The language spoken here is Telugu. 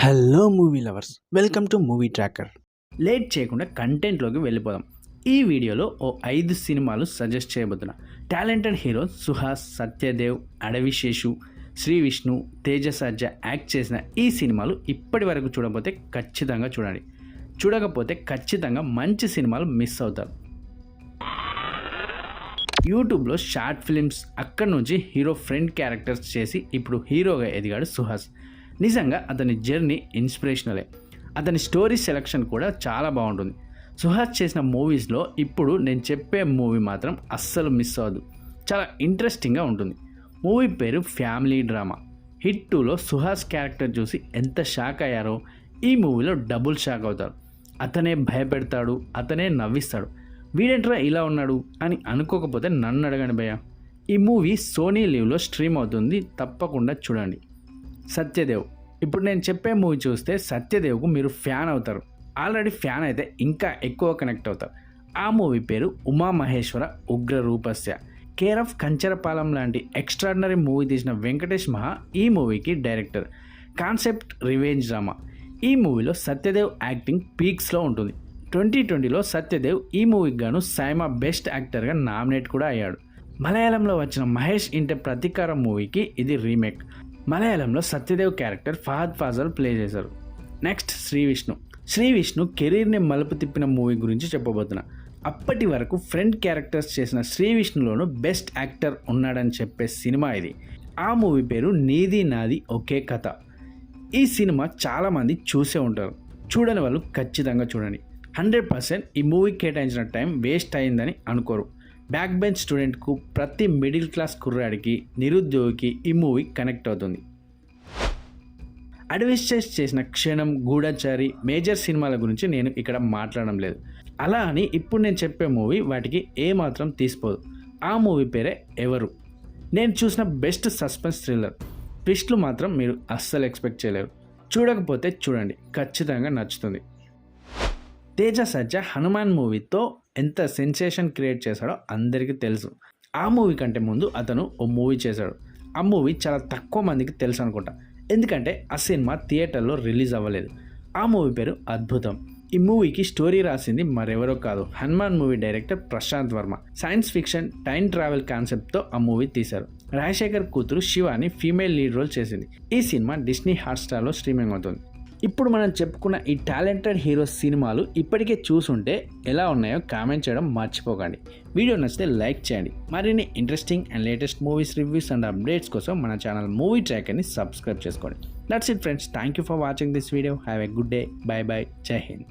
Hello movie lovers, welcome to movie tracker. Late చేయకుండా కంటెంట్లోకి వెళ్ళిపోదాం. ఈ వీడియోలో 5 సినిమాలు suggest చేయబోతున్నా. Talented heroes Suhas, Satyadev, Adivi Sesh, Shri Vishnu, Teja సజ్జా యాక్ట్ చేసిన ఈ సినిమాలు ఇప్పటి వరకు చూడకపోతే ఖచ్చితంగా చూడండి. చూడకపోతే ఖచ్చితంగా మంచి సినిమాలు మిస్ అవుతారు. యూట్యూబ్లో షార్ట్ ఫిలిమ్స్, అక్కడి నుంచి హీరో ఫ్రెండ్ క్యారెక్టర్స్ చేసి ఇప్పుడు హీరోగా ఎదిగాడు సుహాస్. నిజంగా అతని జర్నీ ఇన్స్పిరేషనలే. అతని స్టోరీ సెలెక్షన్ కూడా చాలా బాగుంటుంది. సుహాస్ చేసిన మూవీస్లో ఇప్పుడు నేను చెప్పే మూవీ మాత్రం అస్సలు మిస్ అవ్వదు. చాలా ఇంట్రెస్టింగ్గా ఉంటుంది. మూవీ పేరు ఫ్యామిలీ డ్రామా. హిట్ 2లో సుహాస్ క్యారెక్టర్ చూసి ఎంత షాక్ అయ్యారో ఈ మూవీలో డబుల్ షాక్ అవుతారు. అతనే భయపెడతాడు, అతనే నవ్విస్తాడు. వీడెంట్రా ఇలా ఉన్నాడు అని అనుకోకపోతే నన్ను అడగండి భయ్య. ఈ మూవీ సోనీ లీవ్లో స్ట్రీమ్ అవుతుంది, తప్పకుండా చూడండి. సత్యదేవ్. ఇప్పుడు నేను చెప్పే మూవీ చూస్తే సత్యదేవ్కు మీరు ఫ్యాన్ అవుతారు. ఆల్రెడీ ఫ్యాన్ అయితే ఇంకా ఎక్కువ కనెక్ట్ అవుతారు. ఆ మూవీ పేరు ఉమామహేశ్వర ఉగ్ర రూపస్య. కేర్ ఆఫ్ కంచరపాలెం లాంటి ఎక్స్ట్రాడినరీ మూవీ తీసిన వెంకటేష్ మహా ఈ మూవీకి డైరెక్టర్. Concept revenge drama. ఈ మూవీలో సత్యదేవ్ యాక్టింగ్ పీక్స్లో ఉంటుంది. 2020లో సత్యదేవ్ ఈ మూవీకి గాను సైమా బెస్ట్ యాక్టర్గా నామినేట్ కూడా అయ్యాడు. మలయాళంలో వచ్చిన మహేష్ ఇంటే ప్రతీకారం మూవీకి ఇది రీమేక్. మలయాళంలో సత్యదేవ్ క్యారెక్టర్ ఫహద్ ఫాజల్ ప్లే చేశారు. నెక్స్ట్ శ్రీ విష్ణు కెరీర్ని మలుపు తిప్పిన మూవీ గురించి చెప్పబోతున్నా. అప్పటి వరకు ఫ్రెండ్ క్యారెక్టర్స్ చేసిన శ్రీ విష్ణులోనూ బెస్ట్ యాక్టర్ ఉన్నాడని చెప్పే సినిమా ఇది. ఆ మూవీ పేరు నీది నాది ఒకే కథ. ఈ సినిమా చాలామంది చూసే ఉంటారు. చూడని వాళ్ళు ఖచ్చితంగా చూడండి. 100% ఈ మూవీకి కేటాయించిన టైం వేస్ట్ అయిందని అనుకోరు. బ్యాక్ బెంచ్ స్టూడెంట్కు, ప్రతి మిడిల్ క్లాస్ కుర్రాడికి, నిరుద్యోగికి ఈ మూవీ కనెక్ట్ అవుతుంది. అడ్వెంచర్స్ చేసిన క్షణం, గూఢచారి, మేజర్ సినిమాల గురించి నేను ఇక్కడ మాట్లాడడం లేదు. అలా అని ఇప్పుడు నేను చెప్పే మూవీ వాటికి ఏమాత్రం తీసిపోదు. ఆ మూవీ పేరే ఎవరు. నేను చూసిన బెస్ట్ సస్పెన్స్ థ్రిల్లర్. ట్విస్ట్లు మాత్రం మీరు అస్సలు ఎక్స్పెక్ట్ చేయలేరు. చూడకపోతే చూడండి, ఖచ్చితంగా నచ్చుతుంది. తేజ సజ్జా హనుమాన్ మూవీతో ఎంత సెన్సేషన్ క్రియేట్ చేశాడో అందరికీ తెలుసు. ఆ మూవీ కంటే ముందు అతను ఓ మూవీ చేశాడు. ఆ మూవీ చాలా తక్కువ మందికి తెలుసు అనుకుంటా, ఎందుకంటే ఆ సినిమా థియేటర్లో రిలీజ్ అవ్వలేదు. ఆ మూవీ పేరు అద్భుతం. ఈ మూవీకి స్టోరీ రాసింది మరెవరో కాదు, Hanuman movie director Prasanth Varma. Science fiction, time travel కాన్సెప్ట్తో ఆ మూవీ తీశారు. రాజశేఖర్ కూతురు శివాని ఫీమేల్ లీడ్ రోల్ చేసింది. ఈ సినిమా డిస్నీ హాట్స్టార్లో స్ట్రీమింగ్ అవుతుంది. ఇప్పుడు మనం చెప్పుకున్న ఈ టాలెంటెడ్ హీరోస్ సినిమాలు ఇప్పటికే చూసుంటే ఎలా ఉన్నాయో కామెంట్ చేయడం మర్చిపోకండి. వీడియో నచ్చితే లైక్ చేయండి. మరిన్ని interesting and latest movies reviews and updates కోసం మన ఛానల్ మూవీ ట్రాకర్ని సబ్స్క్రైబ్ చేసుకోండి. That's it friends. Thank you for watching this video. Have a good day. By by. జై హింద్.